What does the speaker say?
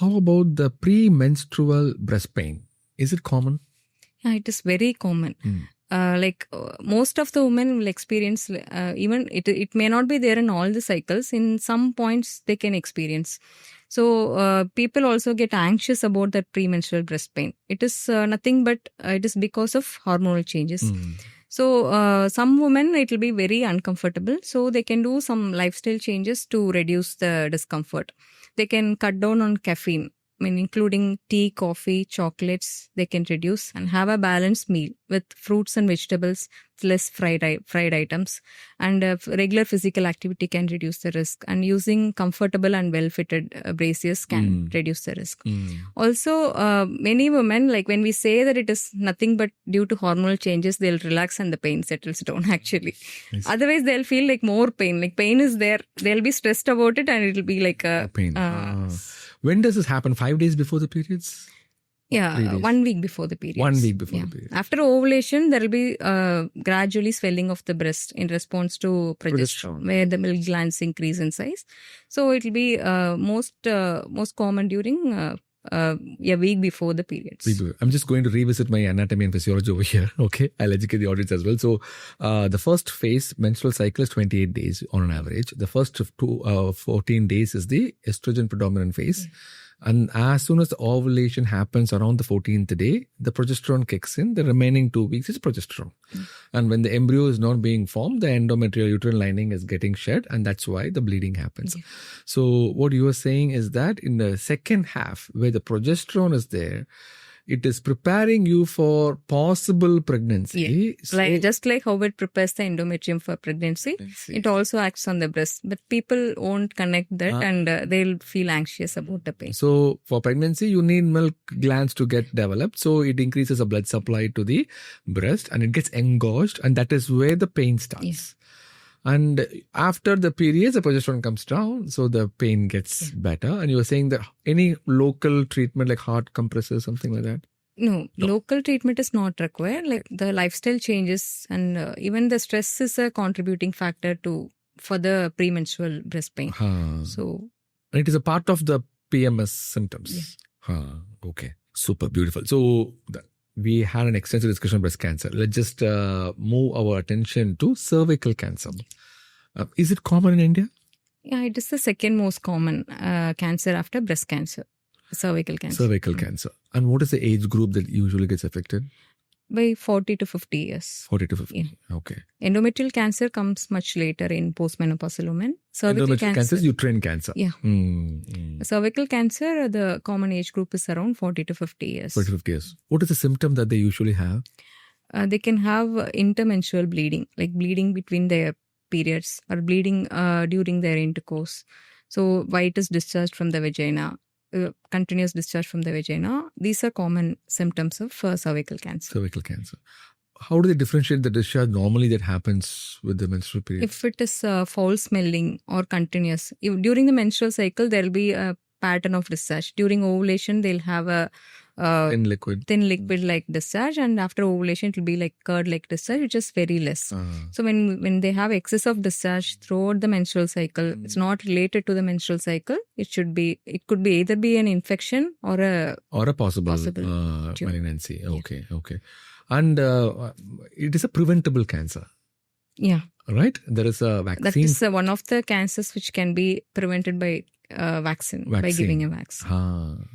How about the premenstrual breast pain? Is it common? Yeah, it is very common. Most of the women will experience, even it may not be there in all the cycles. In some points, they can experience. So people also get anxious about that premenstrual breast pain. It is nothing but it is because of hormonal changes. So some women, it will be very uncomfortable. So they can do some lifestyle changes to reduce the discomfort. They can cut down on caffeine. Including tea, coffee, chocolates, they can reduce and have a balanced meal with fruits and vegetables, less fried items, and regular physical activity can reduce the risk. And using comfortable and well-fitted braces can reduce the risk. Also, many women, like when we say that it is nothing but due to hormonal changes, they'll relax and the pain settles down actually. Otherwise, they'll feel like more pain. Like pain is there. They'll be stressed about it and it'll be like a pain. When does this happen? 5 days before the periods? Yeah, 1 week before the periods. 1 week before the periods. After ovulation, there will be gradually swelling of the breast in response to progesterone, where the milk glands increase in size. So it will be most common during a week before the periods. I'm just going to revisit my anatomy and physiology over here. Okay, I'll educate the audience as well. So the first phase, menstrual cycle, is 28 days on an average. The first 14 days is the estrogen predominant phase. And as soon as the ovulation happens around the 14th day, the progesterone kicks in. The remaining 2 weeks is progesterone. And when the embryo is not being formed, the endometrial uterine lining is getting shed, and that's why the bleeding happens. So what you are saying is that in the second half, where the progesterone is there, it is preparing you for possible pregnancy. So, just like how it prepares the endometrium for pregnancy, it also acts on the breast. But people won't connect that and they'll feel anxious about the pain. So for pregnancy, you need milk glands to get developed. So it increases the blood supply to the breast and it gets engorged, and that is where the pain starts. And after the periods, the progesterone comes down, so the pain gets better. And you were saying that any local treatment like heart compressors, something like that? No, local treatment is not required. Like the lifestyle changes and even the stress is a contributing factor for the premenstrual breast pain. So it is a part of the PMS symptoms. Okay, super beautiful. So we had an extensive discussion on breast cancer. Let's just move our attention to cervical cancer. Is it common in India? Yeah, it is the second most common cancer after breast cancer, cervical cancer. Cervical cancer. And what is the age group that usually gets affected? By 40 to 50 years. 40 to 50, okay. Endometrial cancer comes much later in postmenopausal women. Cervical cancer is uterine cancer. Yeah. Cervical cancer, the common age group is around 40 to 50 years. 40 to 50 years. What is the symptom that they usually have? They can have intermenstrual bleeding, like bleeding between their periods or bleeding during their intercourse. So white is discharged from the vagina. Continuous discharge from the vagina. These are common symptoms of cervical cancer. Cervical cancer. How do they differentiate the discharge normally that happens with the menstrual period? If it is foul smelling or continuous, during the menstrual cycle, there will be a pattern of discharge. During ovulation, they'll have a thin liquid like discharge, and after ovulation, it will be like curd like discharge, which is very less. So when they have excess of discharge throughout the menstrual cycle, it's not related to the menstrual cycle. It could be either be an infection or a possible malignancy. Okay. And it is a preventable cancer. Yeah. Right? There is a vaccine. That is one of the cancers which can be prevented by vaccine, by giving a vaccine.